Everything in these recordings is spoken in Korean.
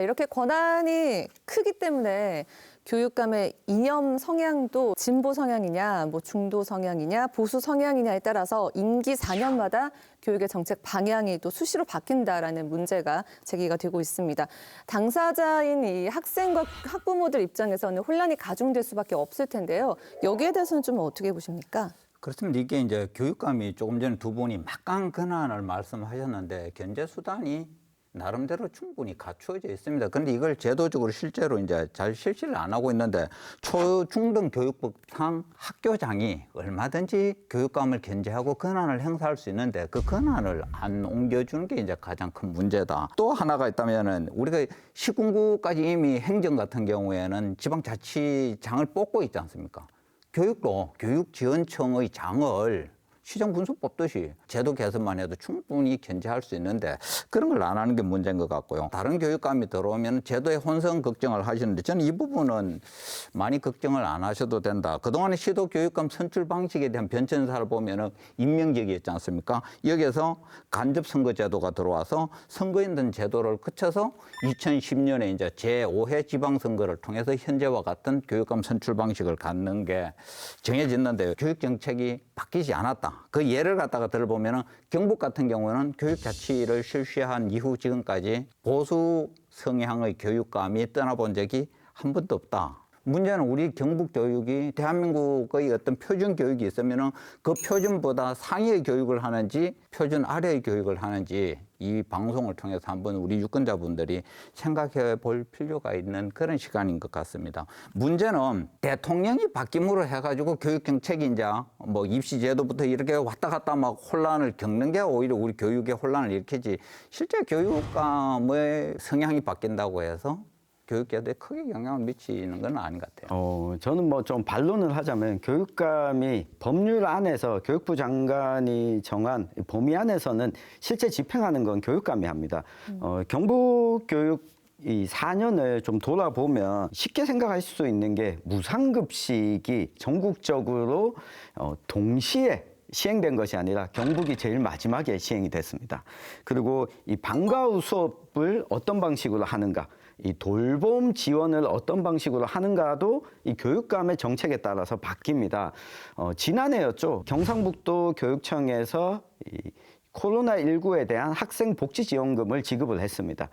이렇게 권한이 크기 때문에 교육감의 이념 성향도 진보 성향이냐, 뭐 중도 성향이냐, 보수 성향이냐에 따라서 임기 4년마다 교육의 정책 방향이 또 수시로 바뀐다라는 문제가 제기가 되고 있습니다. 당사자인 이 학생과 학부모들 입장에서는 혼란이 가중될 수밖에 없을 텐데요. 여기에 대해서는 좀 어떻게 보십니까? 그렇습니다. 이게 이제 교육감이 조금 전에 두 분이 막강 권한을 말씀하셨는데 견제 수단이 나름대로 충분히 갖추어져 있습니다. 그런데 이걸 제도적으로 실제로 이제 잘 실시를 안 하고 있는데 초중등교육법상 학교장이 얼마든지 교육감을 견제하고 권한을 행사할 수 있는데 그 권한을 안 옮겨주는 게 이제 가장 큰 문제다. 또 하나가 있다면은 우리가 시군구까지 이미 행정 같은 경우에는 지방자치장을 뽑고 있지 않습니까? 교육도 교육지원청의 장을 시정분수 뽑듯이 제도 개선만 해도 충분히 견제할 수 있는데 그런 걸 안 하는 게 문제인 것 같고요. 다른 교육감이 들어오면 제도의 혼선 걱정을 하시는데 저는 이 부분은 많이 걱정을 안 하셔도 된다. 그동안의 시도 교육감 선출 방식에 대한 변천사를 보면은 임명직이었지 않습니까? 여기에서 간접 선거 제도가 들어와서 선거인단 제도를 거쳐서 2010년에 이제 제5회 지방선거를 통해서 현재와 같은 교육감 선출 방식을 갖는 게 정해졌는데 교육 정책이 바뀌지 않았다. 그 예를 갖다가 들어보면은 경북 같은 경우는 교육자치를 실시한 이후 지금까지 보수 성향의 교육감이 떠나본 적이 한 번도 없다. 문제는 우리 경북 교육이 대한민국의 어떤 표준 교육이 있으면은 그 표준보다 상위의 교육을 하는지 표준 아래의 교육을 하는지 이 방송을 통해서 한번 우리 유권자분들이 생각해 볼 필요가 있는 그런 시간인 것 같습니다. 문제는 대통령이 바뀜으로 해가지고 교육 정책이 이제 뭐 입시 제도부터 이렇게 왔다 갔다 막 혼란을 겪는 게 오히려 우리 교육에 혼란을 일으키지 실제 교육감의 성향이 바뀐다고 해서 교육제도에 크게 영향을 미치는 건 아닌 것 같아요. 저는 뭐 좀 반론을 하자면 교육감이 법률 안에서 교육부 장관이 정한 범위 안에서는 실제 집행하는 건 교육감이 합니다. 경북교육 이 4년을 좀 돌아보면 쉽게 생각하실 수 있는 게 무상급식이 전국적으로 동시에 시행된 것이 아니라 경북이 제일 마지막에 시행이 됐습니다. 그리고 이 방과 후 수업을 어떤 방식으로 하는가, 이 돌봄 지원을 어떤 방식으로 하는가도 이 교육감의 정책에 따라서 바뀝니다. 지난해였죠. 경상북도 교육청에서 이 코로나19에 대한 학생복지지원금을 지급을 했습니다.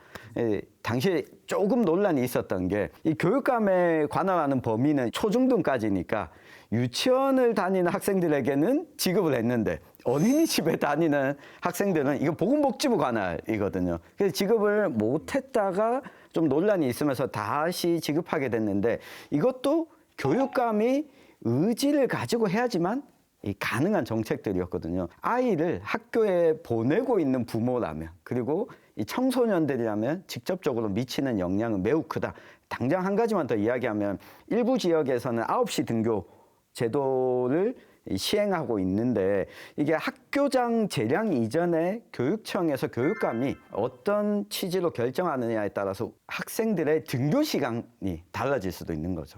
당시에 조금 논란이 있었던 게 이 교육감에 관할하는 범위는 초중등까지니까 유치원을 다니는 학생들에게는 지급을 했는데 어린이집에 다니는 학생들은 이거 보건복지부 관할이거든요. 그래서 지급을 못했다가 좀 논란이 있으면서 다시 지급하게 됐는데 이것도 교육감이 의지를 가지고 해야지만 이 가능한 정책들이었거든요. 아이를 학교에 보내고 있는 부모라면 그리고 이 청소년들이라면 직접적으로 미치는 영향은 매우 크다. 당장 한 가지만 더 이야기하면 일부 지역에서는 9시 등교 제도를 시행하고 있는데 이게 학교장 재량 이전에 교육청에서 교육감이 어떤 취지로 결정하느냐에 따라서 학생들의 등교 시간이 달라질 수도 있는 거죠.